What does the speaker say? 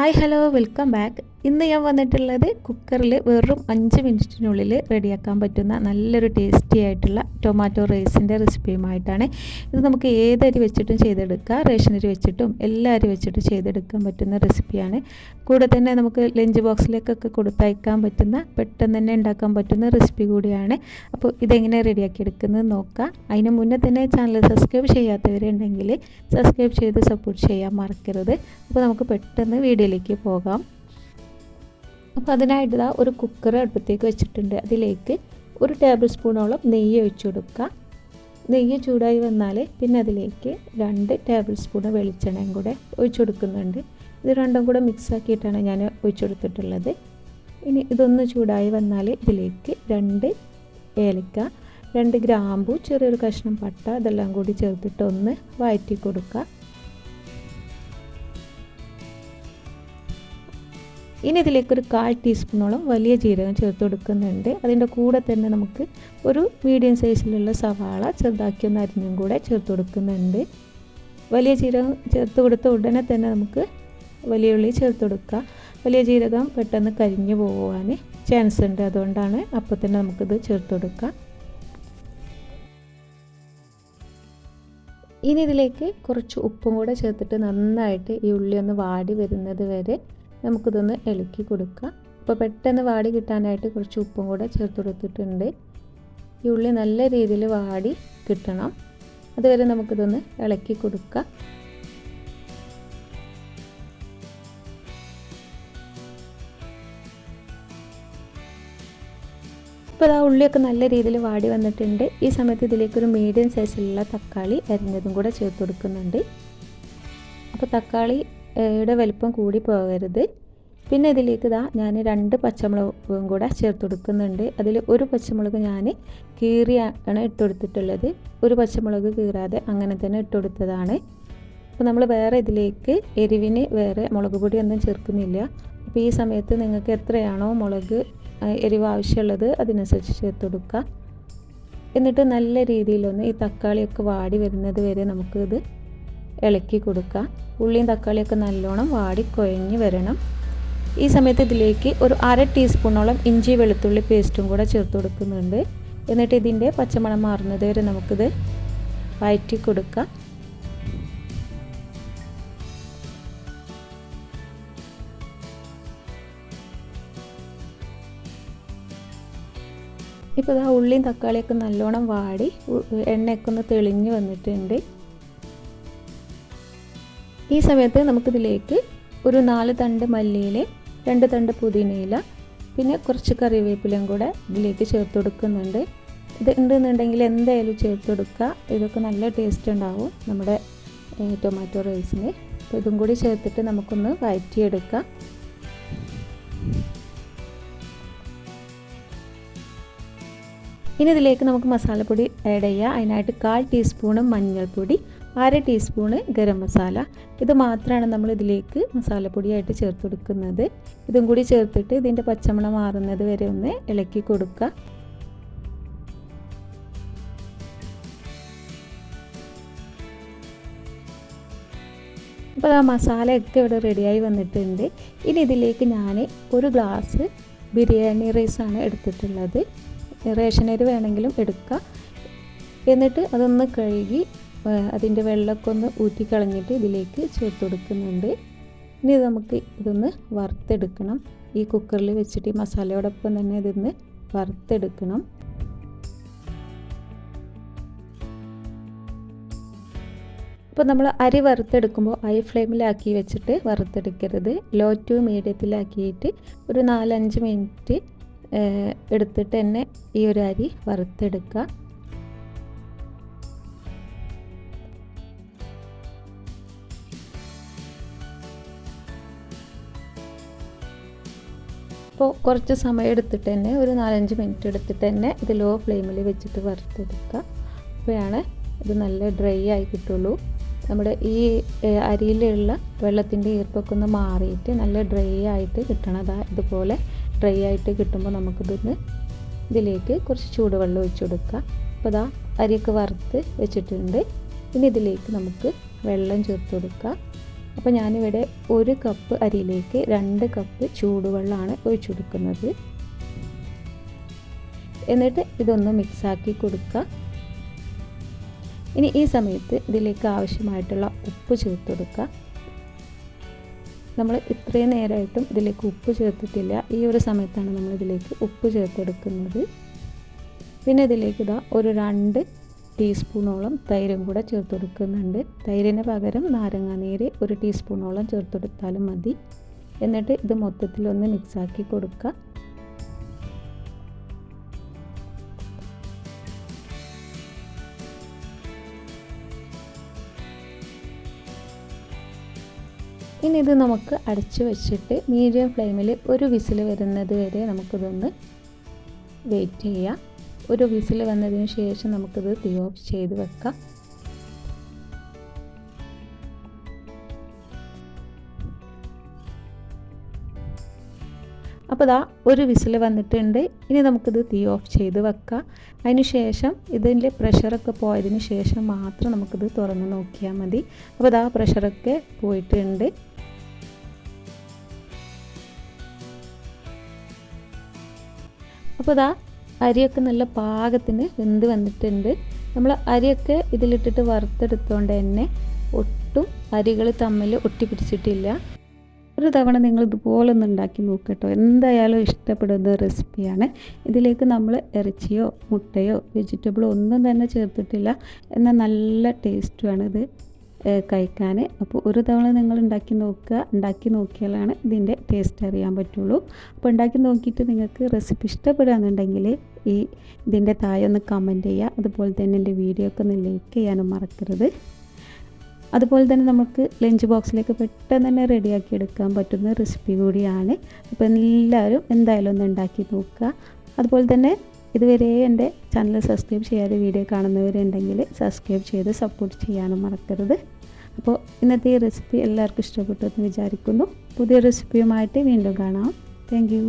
Hi hello welcome back. ഇന്ന് ഞാൻ വന്നിട്ടുള്ളത് കുക്കറിൽ വെറും 5 മിനിറ്റിനുള്ളിൽ റെഡിയാക്കാൻ പറ്റുന്ന നല്ലൊരു ടേസ്റ്റി ആയിട്ടുള്ള ടൊമാറ്റോ റൈസിൻ്റെ റെസിപ്പിയുമായിട്ടാണ്. ഇത് നമുക്ക് ഏതരി വെച്ചിട്ടും ചെയ്തെടുക്കാം, റേഷൻ അരി വെച്ചിട്ടും എല്ലാ അരി വെച്ചിട്ടും ചെയ്തെടുക്കാൻ പറ്റുന്ന റെസിപ്പിയാണ്. കൂടെ തന്നെ നമുക്ക് ലഞ്ച് ബോക്സിലേക്കൊക്കെ കൊടുത്തയക്കാൻ പറ്റുന്ന, പെട്ടെന്ന് തന്നെ ഉണ്ടാക്കാൻ പറ്റുന്ന റെസിപ്പി കൂടിയാണ്. അപ്പോൾ ഇതെങ്ങനെ റെഡിയാക്കി എടുക്കുന്നത് നോക്കാം. അതിന് മുന്നേ തന്നെ ചാനൽ സബ്സ്ക്രൈബ് ചെയ്യാത്തവരുണ്ടെങ്കിൽ സബ്സ്ക്രൈബ് ചെയ്ത് സപ്പോർട്ട് ചെയ്യാൻ മറക്കരുത്. അപ്പോൾ നമുക്ക് പെട്ടെന്ന് വീഡിയോയിലേക്ക് പോകാം. അപ്പോൾ അതിനായിട്ട് ഒരു കുക്കർ അടുപ്പത്തേക്ക് വെച്ചിട്ടുണ്ട്. അതിലേക്ക് 1 ടേബിൾ സ്പൂണോളം നെയ്യ് ഒഴിച്ചു കൊടുക്കുക. നെയ്യ് ചൂടായി വന്നാൽ പിന്നെ അതിലേക്ക് 2 ടേബിൾ സ്പൂൺ വെളിച്ചെണ്ണയും കൂടെ ഒഴിച്ചു കൊടുക്കുന്നുണ്ട്. ഇത് രണ്ടും കൂടെ മിക്സ് ആക്കിയിട്ടാണ് ഞാൻ ഒഴിച്ചു കൊടുത്തിട്ടുള്ളത്. ഇനി ഇതൊന്ന് ചൂടായി വന്നാൽ ഇതിലേക്ക് 2 ഏലക്ക, 2 ഗ്രാമ്പു, ചെറിയൊരു കഷ്ണം പട്ട ഇതെല്ലാം കൂടി ചേർത്തിട്ട് ഒന്ന് വഴറ്റി കൊടുക്കുക. ഇനി ഇതിലേക്കൊരു 1/4 ടീസ്പൂണോളം വലിയ ജീരകം ചേർത്ത് കൊടുക്കുന്നുണ്ട്. അതിൻ്റെ കൂടെ തന്നെ നമുക്ക് ഒരു മീഡിയം സൈസിലുള്ള സവാള ചെറുതാക്കി ഒന്ന് അരിഞ്ഞും കൂടെ ചേർത്ത് കൊടുക്കുന്നുണ്ട്. വലിയ ജീരകം ചേർത്ത് കൊടുത്ത ഉടനെ തന്നെ നമുക്ക് വലിയ ഉള്ളി ചേർത്ത് കൊടുക്കുക. വലിയ ജീരകം പെട്ടെന്ന് കരിഞ്ഞു പോകാൻ ചാൻസ് ഉണ്ട്, അതുകൊണ്ടാണ് അപ്പോൾ തന്നെ നമുക്കിത് ചേർത്ത് കൊടുക്കുക. ഇനി ഇതിലേക്ക് കുറച്ച് ഉപ്പും കൂടെ ചേർത്തിട്ട് നന്നായിട്ട് ഈ ഉള്ളി ഒന്ന് വാടി വരുന്നത് വരെ നമുക്കിതൊന്ന് ഇളക്കി കൊടുക്കുക. അപ്പോൾ പെട്ടെന്ന് വാടി കിട്ടാനായിട്ട് കുറച്ച് ഉപ്പും കൂടെ ചേർത്ത് കൊടുത്തിട്ടുണ്ട്. ഈ ഉള്ളി നല്ല രീതിയിൽ വാടി കിട്ടണം, അതുവരെ നമുക്കിതൊന്ന് ഇളക്കി കൊടുക്കുക. ഇപ്പോൾ ആ ഉള്ളിയൊക്കെ നല്ല രീതിയിൽ വാടി വന്നിട്ടുണ്ട്. ഈ സമയത്ത് ഇതിലേക്കൊരു മീഡിയം സൈസിലുള്ള തക്കാളി അരിഞ്ഞതും കൂടെ ചേർത്ത് കൊടുക്കുന്നുണ്ട്. അപ്പോൾ തക്കാളിയുടെ വലിപ്പം കൂടി പോകരുത്. പിന്നെ ഇതിലേക്ക് ഞാൻ 2 പച്ചമുളകും കൂടെ ചേർത്ത് കൊടുക്കുന്നുണ്ട്. അതിൽ ഒരു പച്ചമുളക് ഞാൻ കീറിയാണ് ഇട്ട് കൊടുത്തിട്ടുള്ളത്. ഒരു പച്ചമുളക് കീറാതെ അങ്ങനെ തന്നെ ഇട്ട് കൊടുത്തതാണ്. അപ്പോൾ നമ്മൾ വേറെ ഇതിലേക്ക് എരിവിന് വേറെ മുളക് പൊടിയൊന്നും ചേർക്കുന്നില്ല. അപ്പോൾ ഈ സമയത്ത് നിങ്ങൾക്ക് എത്രയാണോ മുളക് എരിവ് ആവശ്യമുള്ളത് അതിനനുസരിച്ച് ചേർത്ത് കൊടുക്കുക. എന്നിട്ട് നല്ല രീതിയിലൊന്ന് ഈ തക്കാളിയൊക്കെ വാടി വരുന്നത് വരെ നമുക്കിത് ഇളക്കി കൊടുക്കുക. ഉള്ളിയും തക്കാളിയൊക്കെ നല്ലോണം വാടി കുഴഞ്ഞ് വരണം. ഈ സമയത്ത് ഇതിലേക്ക് ഒരു 1/2 ടീസ്പൂണോളം ഇഞ്ചി വെളുത്തുള്ളി പേസ്റ്റും കൂടെ ചേർത്ത് കൊടുക്കുന്നുണ്ട്. എന്നിട്ട് ഇതിൻ്റെ പച്ചമണം മാറുന്നത് വരെ നമുക്കിത് വഴറ്റി കൊടുക്കാം. ഇപ്പോൾ ഉള്ളിയും തക്കാളിയൊക്കെ നല്ലോണം വാടി എണ്ണയൊക്കെ ഒന്ന് തെളിഞ്ഞ് വന്നിട്ടുണ്ട്. ഈ സമയത്ത് നമുക്കിതിലേക്ക് ഒരു 4 തണ്ട് മല്ലിയില, 2 തണ്ട് പുതിനയില, പിന്നെ കുറച്ച് കറിവേപ്പിലയും കൂടെ ഇതിലേക്ക് ചേർത്ത് കൊടുക്കുന്നുണ്ട്. ഇത് ഉണ്ടെന്നുണ്ടെങ്കിൽ എന്തായാലും ചേർത്ത് കൊടുക്കുക. ഇതൊക്കെ നല്ല ടേസ്റ്റ് ഉണ്ടാവും നമ്മുടെ ടൊമാറ്റോ റൈസിന്. അപ്പോൾ ഇതും കൂടി ചേർത്തിട്ട് നമുക്കൊന്ന് വഴറ്റിയെടുക്കാം. ഇനി ഇതിലേക്ക് നമുക്ക് മസാലപ്പൊടി ആഡ് ചെയ്യാം. അതിനായിട്ട് 1/4 ടീസ്പൂണ് മഞ്ഞൾപ്പൊടി, 1/2 ടീസ്പൂണ് ഗരം മസാല, ഇത് മാത്രമാണ് നമ്മൾ ഇതിലേക്ക് മസാലപ്പൊടിയായിട്ട് ചേർത്ത് കൊടുക്കുന്നത്. ഇതും കൂടി ചേർത്തിട്ട് ഇതിൻ്റെ പച്ചമണം മാറുന്നത് വരെ ഒന്ന് ഇളക്കി കൊടുക്കുക. അപ്പോൾ ആ മസാലയൊക്കെ ഇവിടെ റെഡിയായി വന്നിട്ടുണ്ട്. ഇനി ഇതിലേക്ക് ഞാൻ 1 ഗ്ലാസ് ബിരിയാണി റൈസാണ് എടുത്തിട്ടുള്ളത്. റേഷൻ അരി വേണമെങ്കിലും എടുക്കുക. എന്നിട്ട് അതൊന്ന് കഴുകി അതിൻ്റെ വെള്ളമൊക്കെ ഒന്ന് ഊറ്റിക്കളഞ്ഞിട്ട് ഇതിലേക്ക് ചേർത്ത് കൊടുക്കുന്നുണ്ട്. ഇനി നമുക്ക് ഇതൊന്ന് വറുത്തെടുക്കണം. ഈ കുക്കറിൽ വെച്ചിട്ട് ഈ മസാലയോടൊപ്പം തന്നെ ഇതൊന്ന് വറുത്തെടുക്കണം. അപ്പോൾ നമ്മൾ അരി വറുത്തെടുക്കുമ്പോൾ ഹൈ ഫ്ലെയിമിലാക്കി വെച്ചിട്ട് വറുത്തെടുക്കരുത്. ലോ ടു മീഡിയത്തിലാക്കിയിട്ട് ഒരു 4-5 മിനിറ്റ് എടുത്തിട്ട് തന്നെ ഈ ഒരു അരി വറുത്തെടുക്കുക. അപ്പോൾ കുറച്ച് സമയം എടുത്തിട്ട് തന്നെ ഒരു 4-5 മിനിറ്റ് എടുത്തിട്ട് തന്നെ ഇത് ലോ ഫ്ലെയിമിൽ വെച്ചിട്ട് വറുത്തെടുക്കുക. അപ്പോഴാണ് ഇത് നല്ല ഡ്രൈ ആയി കിട്ടുള്ളൂ. നമ്മുടെ ഈ അരിയിലുള്ള വെള്ളത്തിൻ്റെ ഈർപ്പൊക്കെ ഒന്ന് മാറിയിട്ട് നല്ല ഡ്രൈ ആയിട്ട് കിട്ടണം. ഇതുപോലെ ഡ്രൈ ആയിട്ട് കിട്ടുമ്പോൾ ഇതിലേക്ക് കുറച്ച് ചൂടുവെള്ളം ഒഴിച്ചു കൊടുക്കുക. അപ്പോൾ അരിയൊക്കെ വറുത്ത് വെച്ചിട്ടുണ്ട്. ഇനി ഇതിലേക്ക് നമുക്ക് വെള്ളം ചേർത്ത് കൊടുക്കുക. അപ്പോൾ ഞാനിവിടെ 1 കപ്പ് അരിയിലേക്ക് 2 കപ്പ് ചൂടുവെള്ളമാണ് ഒഴിച്ചു കൊടുക്കുന്നത്. എന്നിട്ട് ഇതൊന്ന് മിക്സാക്കി കൊടുക്കുക. ഇനി ഈ സമയത്ത് ഇതിലേക്ക് ആവശ്യമായിട്ടുള്ള ഉപ്പ് ചേർത്ത് കൊടുക്കുക. നമ്മൾ ഇത്രയും നേരമായിട്ടും ഇതിലേക്ക് ഉപ്പ് ചേർത്തിട്ടില്ല. ഈ ഒരു സമയത്താണ് നമ്മൾ ഇതിലേക്ക് ഉപ്പ് ചേർത്തെടുക്കുന്നത്. പിന്നെ ഇതിലേക്ക് ഒരു 2 ടീസ്പൂണോളം തൈരും കൂടെ ചേർത്ത് കൊടുക്കുന്നുണ്ട്. തൈരിന് പകരം നാരങ്ങാനീര് 1 ടീസ്പൂണോളം ചേർത്ത് കൊടുത്താലും മതി. എന്നിട്ട് ഇത് മൊത്തത്തിലൊന്ന് മിക്സാക്കി കൊടുക്കുക. ഇനി ഇത് നമുക്ക് അടച്ചു വെച്ചിട്ട് മീഡിയം ഫ്ലെയിമിൽ ഒരു വിസിൽ വരുന്നത് വരെ നമുക്കിതൊന്ന് വെയിറ്റ് ചെയ്യാം. ഒരു വിസിൽ വന്നതിന് ശേഷം നമുക്കിത് തീ ഓഫ് ചെയ്ത് വെക്കാം. അപ്പോൾ ഒരു വിസിൽ വന്നിട്ടുണ്ട്. ഇനി നമുക്കിത് തീ ഓഫ് ചെയ്ത് വെക്കാം. അതിന് ശേഷം ഇതിൻ്റെ പ്രഷറൊക്കെ പോയതിന് ശേഷം മാത്രം നമുക്കിത് തുറന്ന് നോക്കിയാൽ മതി. അപ്പോൾ പ്രഷറൊക്കെ പോയിട്ടുണ്ട്. അപ്പോൾ അരിയൊക്കെ നല്ല പാകത്തിന് വെന്ത് വന്നിട്ടുണ്ട്. നമ്മൾ അരിയൊക്കെ ഇതിലിട്ടിട്ട് വറുത്തെടുത്തുകൊണ്ട് തന്നെ ഒട്ടും അരികൾ തമ്മിൽ ഒട്ടിപ്പിടിച്ചിട്ടില്ല. ഒരു തവണ നിങ്ങൾ ഇതുപോലെ ഒന്ന് ഉണ്ടാക്കി നോക്കട്ടോ. എന്തായാലും ഇഷ്ടപ്പെടുന്ന റെസിപ്പിയാണ്. ഇതിലേക്ക് നമ്മൾ ഇറച്ചിയോ മുട്ടയോ വെജിറ്റബിളോ ഒന്നും തന്നെ ചേർത്തിട്ടില്ല. എന്നാൽ നല്ല ടേസ്റ്റുമാണിത് കഴിക്കാൻ. അപ്പോൾ ഒരു തവണ നിങ്ങൾ ഉണ്ടാക്കി നോക്കിയാലാണ് ഇതിൻ്റെ ടേസ്റ്റ് അറിയാൻ പറ്റുള്ളൂ. അപ്പോൾ ഉണ്ടാക്കി നോക്കിയിട്ട് നിങ്ങൾക്ക് റെസിപ്പി ഇഷ്ടപ്പെടുകയാണെന്നുണ്ടെങ്കിൽ ഇതിൻ്റെ താഴെ ഒന്ന് കമൻറ്റ് ചെയ്യുക. അതുപോലെ തന്നെ എൻ്റെ വീഡിയോ ഒക്കെ ഒന്ന് ലൈക്ക് ചെയ്യാനും മറക്കരുത്. അതുപോലെ തന്നെ നമുക്ക് ലഞ്ച് ബോക്സിലേക്ക് പെട്ടെന്ന് തന്നെ റെഡിയാക്കി എടുക്കാൻ പറ്റുന്ന റെസിപ്പി കൂടിയാണ്. അപ്പോൾ എല്ലാവരും എന്തായാലും ഒന്ന് ഉണ്ടാക്കി നോക്കുക. അതുപോലെ തന്നെ ഇതുവരെ എൻ്റെ ചാനൽ സബ്സ്ക്രൈബ് ചെയ്യാതെ വീഡിയോ കാണുന്നവരുണ്ടെങ്കിൽ സബ്സ്ക്രൈബ് ചെയ്ത് സപ്പോർട്ട് ചെയ്യാനും മറക്കരുത്. അപ്പോൾ ഇന്നത്തെ ഈ റെസിപ്പി എല്ലാവർക്കും ഇഷ്ടപ്പെട്ടു എന്ന് വിചാരിക്കുന്നു. പുതിയ റെസിപ്പിയുമായിട്ട് വീണ്ടും കാണാം. Thank you.